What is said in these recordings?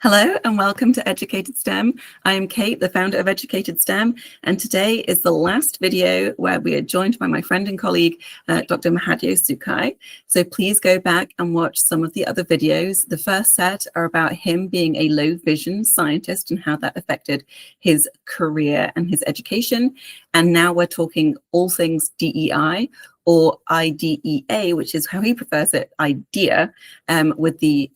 Hello and welcome to Educated STEM. I am Kate, the founder of Educated STEM, and today is the last video where we are joined by my friend and colleague, Dr. Mahadeo Sukhai. So please go back and watch some of the other videos. The first set are about him being a low vision scientist and how that affected his career and his education. And now we're talking all things DEI, or IDEA, which is how he prefers it, IDEA, with the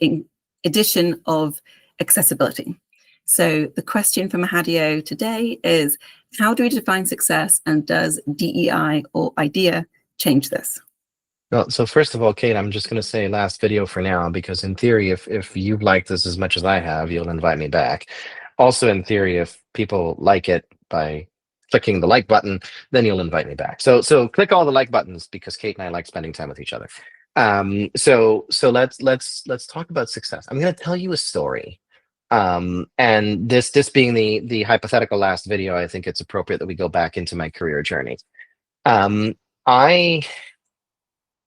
addition of accessibility. So the question for Mahadeo today is, how do we define success, and does DEI or IDEA change this? Well, so first of all, Kate, I'm just going to say last video for now, because in theory, if you've liked this as much as I have, you'll invite me back. Also, in theory, if people like it by clicking the like button, then you'll invite me back. So click all the like buttons, because Kate and I like spending time with each other. So let's talk about success. I'm going to tell you a story. And this being the hypothetical last video, I think it's appropriate that we go back into my career journey. I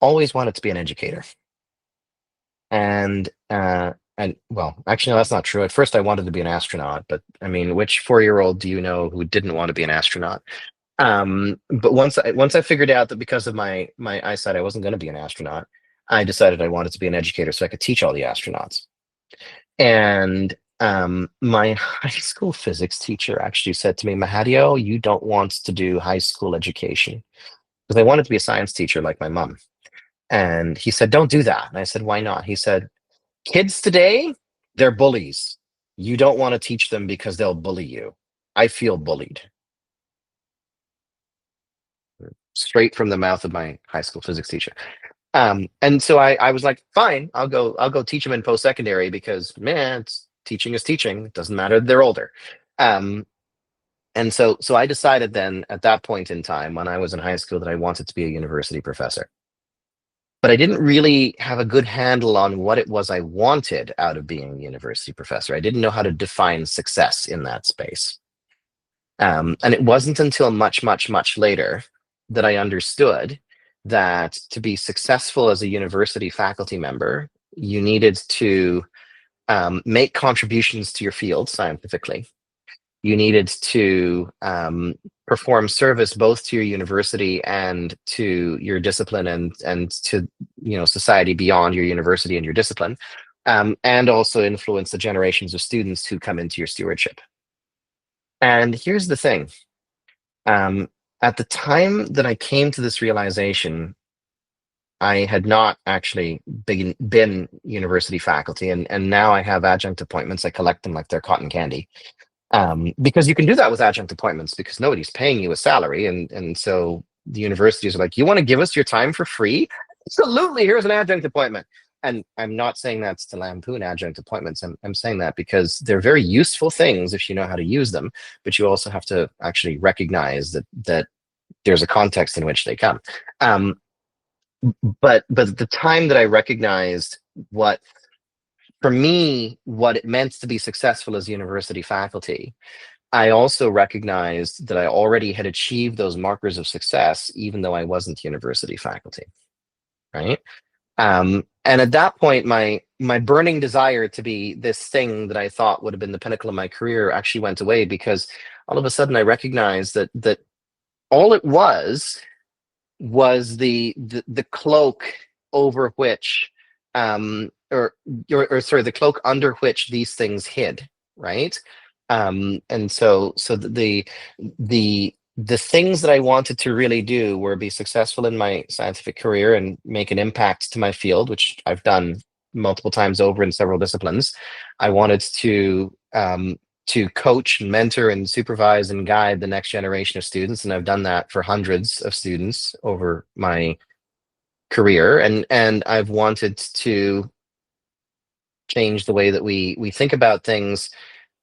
always wanted to be an educator. And well, actually, no, that's not true. At first, I wanted to be an astronaut, but I mean, which 4-year-old do you know who didn't want to be an astronaut? But once I figured out that because of my eyesight, I wasn't going to be an astronaut, I decided I wanted to be an educator so I could teach all the astronauts. And my high school physics teacher actually said to me, Mahadeo, you don't want to do high school education. Because I wanted to be a science teacher like my mom. And he said, don't do that. And I said, why not? He said, kids today, they're bullies. You don't want to teach them because they'll bully you. I feel bullied. Straight from the mouth of my high school physics teacher. And so I was like, fine, I'll go teach them in post-secondary, because man, teaching is teaching. It doesn't matter that they're older. And so I decided then at that point in time when I was in high school that I wanted to be a university professor. But I didn't really have a good handle on what it was I wanted out of being a university professor. I didn't know how to define success in that space. And it wasn't until much later that I understood that to be successful as a university faculty member, you needed to make contributions to your field scientifically. You needed to perform service both to your university and to your discipline, and to society beyond your university and your discipline, and also influence the generations of students who come into your stewardship. And here's the thing. At the time that I came to this realization, I had not actually been university faculty, and now I have adjunct appointments. I collect them like they're cotton candy, because you can do that with adjunct appointments because nobody's paying you a salary, and so the universities are like, you want to give us your time for free? Absolutely, here's an adjunct appointment. And I'm not saying that's to lampoon adjunct appointments. I'm saying that because they're very useful things if you know how to use them, but you also have to actually recognize that there's a context in which they come. But the time that I recognized what it meant to be successful as university faculty, I also recognized that I already had achieved those markers of success, even though I wasn't university faculty, right? And at that point, my burning desire to be this thing that I thought would have been the pinnacle of my career actually went away, because all of a sudden I recognized that all it was the cloak over which, sorry, the cloak under which these things hid, right? And so the things that I wanted to really do were be successful in my scientific career and make an impact to my field, which I've done multiple times over in several disciplines. I wanted to coach, mentor, and supervise and guide the next generation of students, and I've done that for hundreds of students over my career. And I've wanted to change the way that we think about things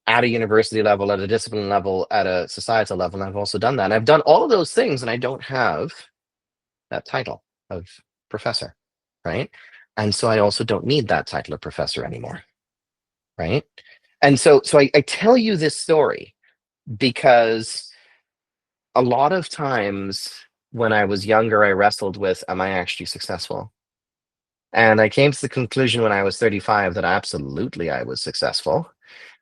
at a university level, at a discipline level, at a societal level. And I've also done that. And I've done all of those things, and I don't have that title of professor, right? And so I also don't need that title of professor anymore, right? And so I tell you this story because a lot of times when I was younger, I wrestled with, am I actually successful? And I came to the conclusion when I was 35 that absolutely I was successful.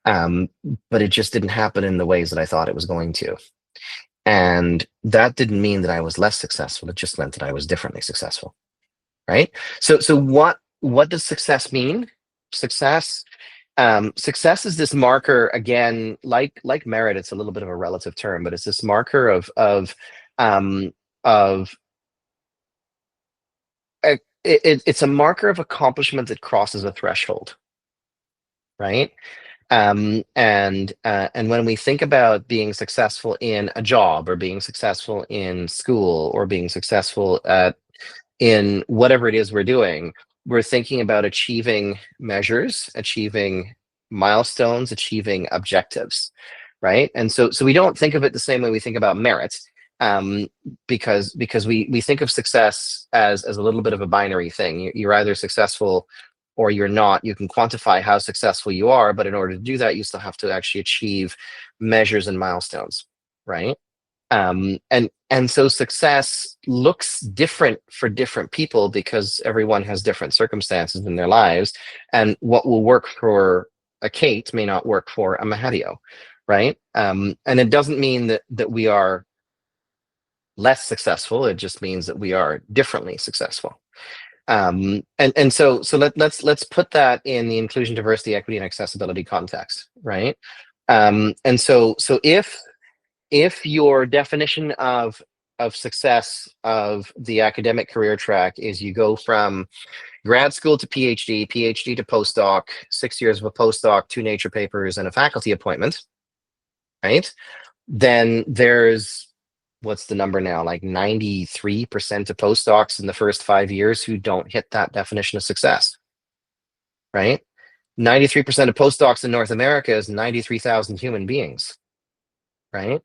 But it just didn't happen in the ways that I thought it was going to. And that didn't mean that I was less successful. It just meant that I was differently successful, right? So what does success mean? Success success is this marker, again, like merit. It's a little bit of a relative term, but it's this marker um, of it's a marker of accomplishment that crosses a threshold, right? And when we think about being successful in a job, or being successful in school, or being successful in whatever it is we're doing, we're thinking about achieving measures, achieving milestones, achieving objectives, right? And so we don't think of it the same way we think about merit, um, because we think of success as a little bit of a binary thing. You're either successful or you're not. You can quantify how successful you are, but in order to do that, you still have to actually achieve measures and milestones, right? And so success looks different for different people because everyone has different circumstances in their lives, and what will work for a Kate may not work for a Mahadeo, right? And it doesn't mean that we are less successful. It just means that we are differently successful. And so let's put that in the inclusion, diversity, equity, and accessibility context, right? And so if your definition of success of the academic career track is you go from grad school to PhD, PhD to postdoc, 6 years of a postdoc, 2 Nature papers, and a faculty appointment, right? Then there's, what's the number now? Like 93% of postdocs in the first 5 years who don't hit that definition of success, right? 93% of postdocs in North America is 93,000 human beings, right?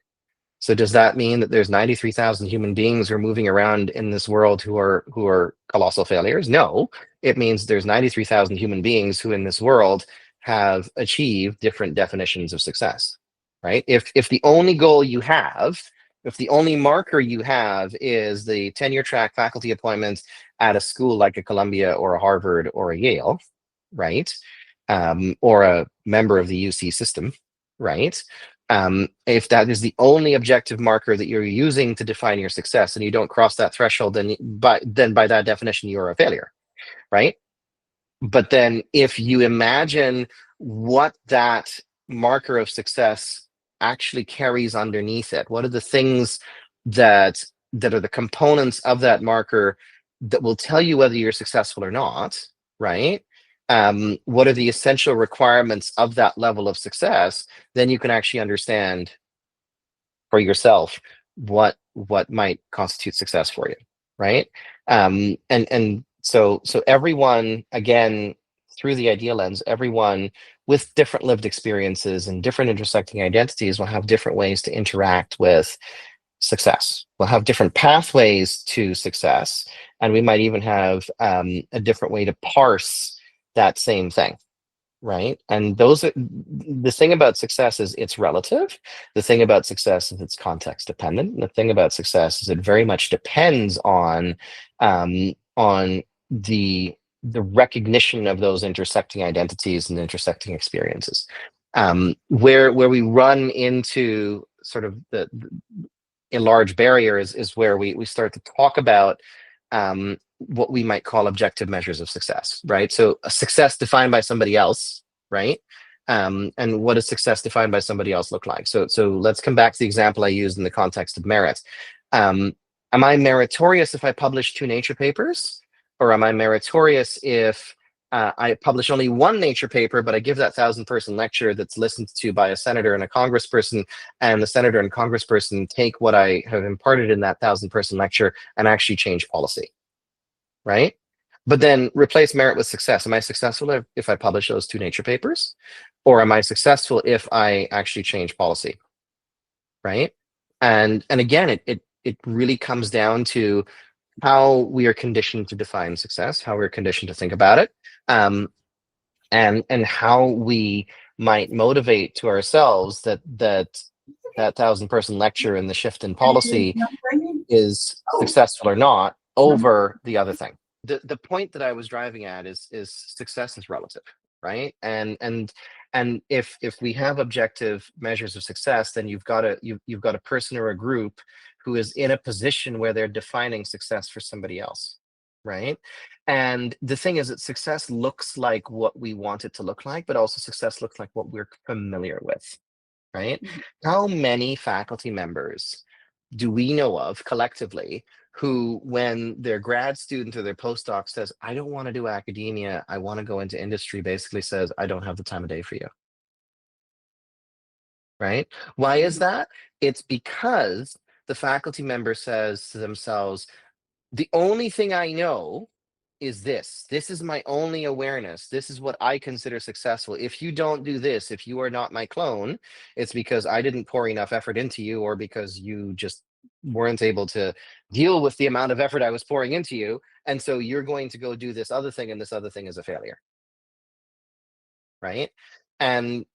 So does that mean that there's 93,000 human beings who are moving around in this world who are colossal failures? No, it means there's 93,000 human beings who in this world have achieved different definitions of success, right? If the only goal you have, if the only marker you have is the tenure track faculty appointment at a school like a Columbia or a Harvard or a Yale, right? Or a member of the UC system, right? If that is the only objective marker that you're using to define your success, and you don't cross that threshold, then by that definition, you're a failure, right? But then if you imagine what that marker of success actually carries underneath it, what are the things that are the components of that marker that will tell you whether you're successful or not, right? What are the essential requirements of that level of success? Then you can actually understand for yourself what might constitute success for you, right? And so everyone, again, through the idea lens, everyone with different lived experiences and different intersecting identities will have different ways to interact with success. We'll have different pathways to success, and we might even have a different way to parse that same thing, right? And those are the thing about success is it's relative. The thing about success is it's context dependent. And the thing about success is it very much depends on the recognition of those intersecting identities and intersecting experiences. Where we run into sort of a large barrier is where we start to talk about what we might call objective measures of success, right? So a success defined by somebody else, right? And what does success defined by somebody else look like? So let's come back to the example I used in the context of merit. Am I meritorious if I publish 2 Nature papers? Or am I meritorious if I publish only 1 Nature paper, but I give that 1,000-person lecture that's listened to by a senator and a congressperson, and the senator and congressperson take what I have imparted in that 1,000-person lecture and actually change policy, right? But then replace merit with success. Am I successful if I publish those 2 Nature papers? Or am I successful if I actually change policy, right? And again, it really comes down to how we are conditioned to define success, how we're conditioned to think about it, and how we might motivate to ourselves that 1,000-person lecture and the shift in policy is successful or not over the other thing. The point that I was driving at is success is relative, right? And And if we have objective measures of success, then you've got a person or a group who is in a position where they're defining success for somebody else, right? And the thing is that success looks like what we want it to look like, but also success looks like what we're familiar with, right? Mhm. How many faculty members do we know of collectively who, when their grad student or their postdoc says, I don't want to do academia, I want to go into industry, basically says, I don't have the time of day for you, right? Why is Mhm. that? It's because the faculty member says to themselves, the only thing I know is this. This is my only awareness. This is what I consider successful. If you don't do this, if you are not my clone, it's because I didn't pour enough effort into you, or because you just weren't able to deal with the amount of effort I was pouring into you. And so you're going to go do this other thing, and this other thing is a failure. Right. And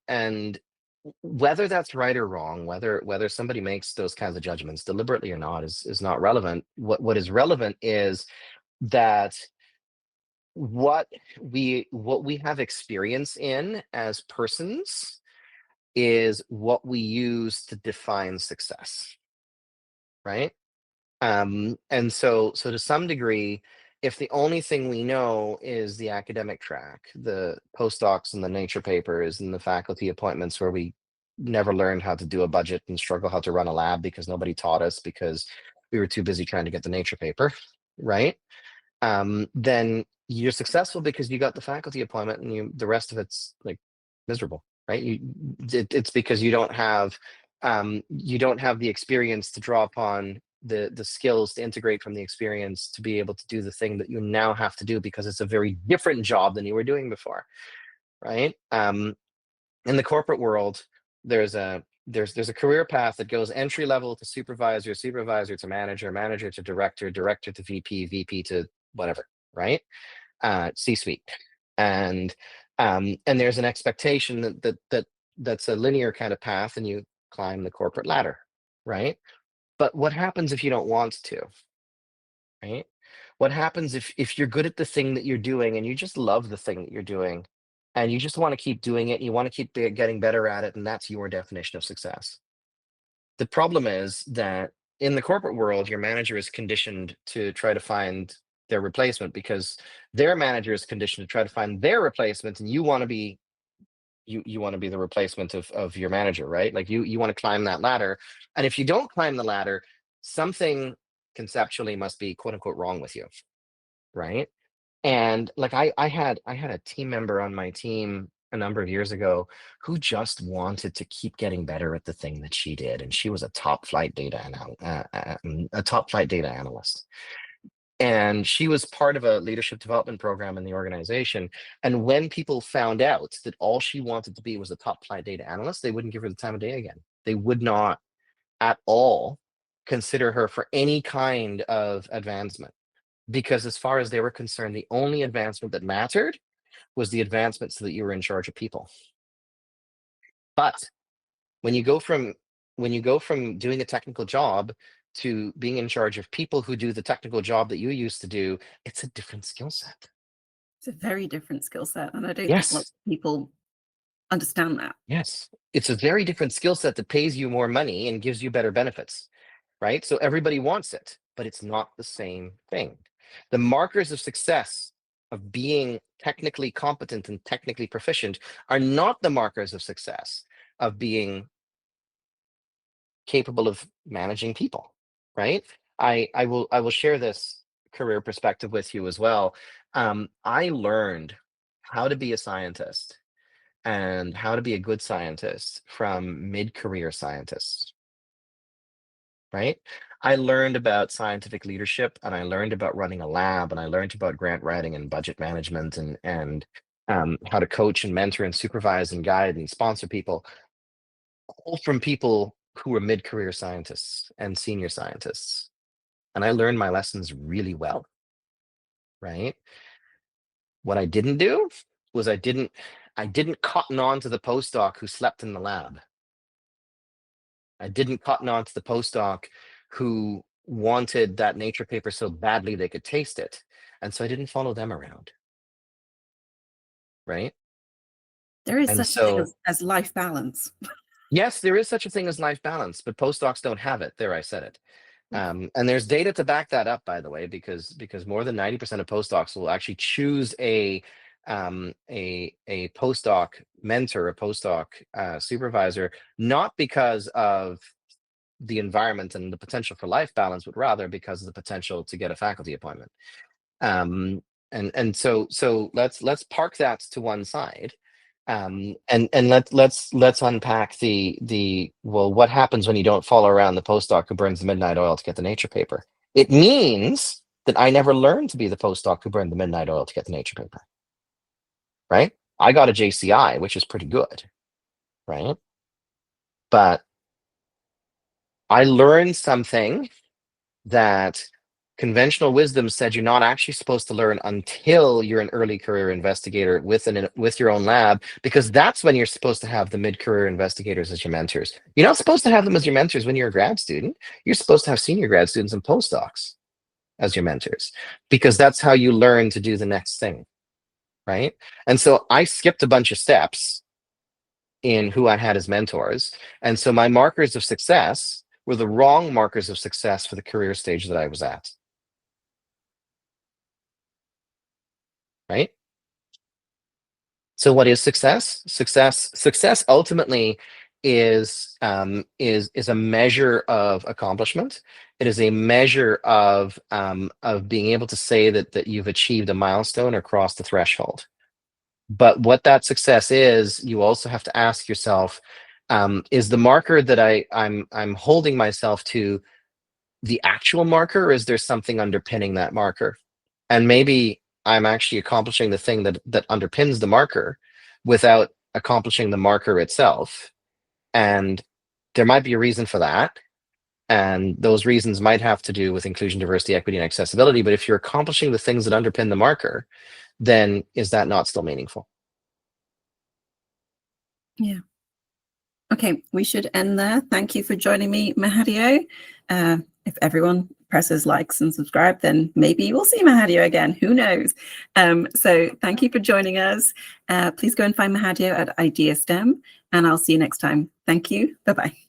whether that's right or wrong, whether somebody makes those kinds of judgments deliberately or not is not relevant. What is relevant is that what we have experience in as persons is what we use to define success, right? And so to some degree, if the only thing we know is the academic track, the postdocs and the nature papers and the faculty appointments where we never learned how to do a budget and struggle how to run a lab because nobody taught us because we were too busy trying to get the nature paper, right? Then you're successful because you got the faculty appointment, and the rest of it's like miserable, right? It's because you don't have the experience to draw upon, the skills to integrate from the experience to be able to do the thing that you now have to do, because it's a very different job than you were doing before, right? In the corporate world, there's a career path that goes entry level to supervisor, supervisor to manager, manager to director, director to VP, VP to whatever, right? C-suite, and and there's an expectation that's a linear kind of path, and you climb the corporate ladder, right? But what happens if you don't want to, right? What happens if you're good at the thing that you're doing, and you just love the thing that you're doing, and you just want to keep doing it, and you want to keep getting better at it, and that's your definition of success? The problem is that in the corporate world, your manager is conditioned to try to find their replacement, because their manager is conditioned to try to find their replacement, and you want to be the replacement of your manager, right? Like you want to climb that ladder. And if you don't climb the ladder, something conceptually must be quote unquote wrong with you, right? And like I had a team member on my team a number of years ago who just wanted to keep getting better at the thing that she did, and she was a top flight data analyst. And she was part of a leadership development program in the organization. And when people found out that all she wanted to be was a top flight data analyst, they wouldn't give her the time of day again. They would not at all consider her for any kind of advancement, because as far as they were concerned, the only advancement that mattered was the advancement so that you were in charge of people. But when you go from doing a technical job to being in charge of people who do the technical job that you used to do, it's a different skill set. It's a very different skill set, and I don't think lots Yes. of people understand that. Yes. It's a very different skill set that pays you more money and gives you better benefits, right? So everybody wants it, but it's not the same thing. The markers of success of being technically competent and technically proficient are not the markers of success of being capable of managing people, right? I will share this career perspective with you as well. I learned how to be a scientist and how to be a good scientist from mid-career scientists, right? I learned about scientific leadership, and I learned about running a lab, and I learned about grant writing and budget management, and how to coach and mentor and supervise and guide and sponsor people, all from people who were mid-career scientists and senior scientists. And I learned my lessons really well, right? What I didn't do was I didn't cotton on to the postdoc who slept in the lab. I didn't cotton on to the postdoc who wanted that nature paper so badly they could taste it. And so I didn't follow them around, right? There is And such a thing so, as life balance. yes, there is such a thing as life balance, but postdocs don't have it. There, I said it. And there's data to back that up, by the way, because more than 90% of postdocs will actually choose a postdoc mentor, a postdoc supervisor, not because of the environment and the potential for life balance, but rather because of the potential to get a faculty appointment. And so let's park that to one side. And let's unpack the well, what happens when you don't follow around the postdoc who burns the midnight oil to get the Nature paper? It means that I never learned to be the postdoc who burned the midnight oil to get the Nature paper. Right? I got a JCI, which is pretty good, right? But I learned something that conventional wisdom said you're not actually supposed to learn until you're an early career investigator with your own lab, because that's when you're supposed to have the mid-career investigators as your mentors. You're not supposed to have them as your mentors when you're a grad student. You're supposed to have senior grad students and postdocs as your mentors, because that's how you learn to do the next thing, right? And so I skipped a bunch of steps in who I had as mentors. And so my markers of success were the wrong markers of success for the career stage that I was at. Right? So what is success? Success ultimately is a measure of accomplishment. It is a measure of being able to say that you've achieved a milestone or crossed the threshold. But what that success is, you also have to ask yourself, is the marker that I'm holding myself to the actual marker, or is there something underpinning that marker? And maybe I'm actually accomplishing the thing that underpins the marker without accomplishing the marker itself. And there might be a reason for that. And those reasons might have to do with inclusion, diversity, equity, and accessibility. But if you're accomplishing the things that underpin the marker, then is that not still meaningful? Yeah. Okay, we should end there. Thank you for joining me, Mahadeo. If everyone presses likes and subscribe, then maybe we'll see Mahadeo again. Who knows? So thank you for joining us. Please go and find Mahadeo at IdeaSTEM, and I'll see you next time. Thank you. Bye-bye.